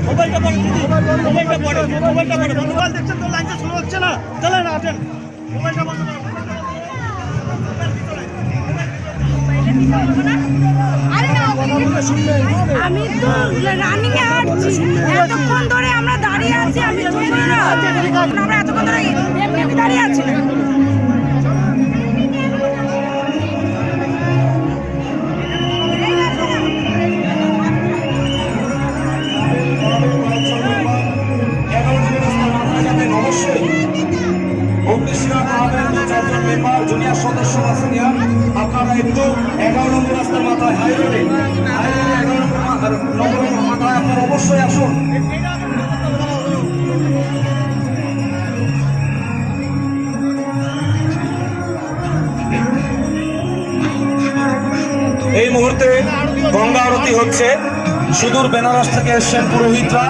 মোবাইলটা পড়ে দিদি, মোবাইলটা পড়ে মোবাইল দেখছেন তো, লাইনটা শুরু হচ্ছে না, চলে না আসেন, মোবাইলটা বন্ধ করো। আমি তো রানিং এ আসছি, এতক্ষণ ধরে আমরা দাঁড়িয়ে আছি। আমি আমরা এতক্ষণ ধরে এমনি দাঁড়িয়ে আছি। জুনিয়র সদস্য আছেন, আপনারা একটু 11 নম্বর রাস্তার মাথায় হাইরোডে 11 নম্বর মাথায় আপনারা অবশ্যই আসুন। এই মুহূর্তে গঙ্গা আরতি হচ্ছে। সুদূর বেনারস থেকে এসছেন পুরোহিতরা।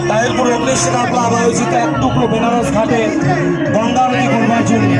তাহিরপুর অগ্নিশিখা ক্লাব আয়োজিত এক টুকরো বেনারস ঘাটে গঙ্গা আরতি করবার জন্য।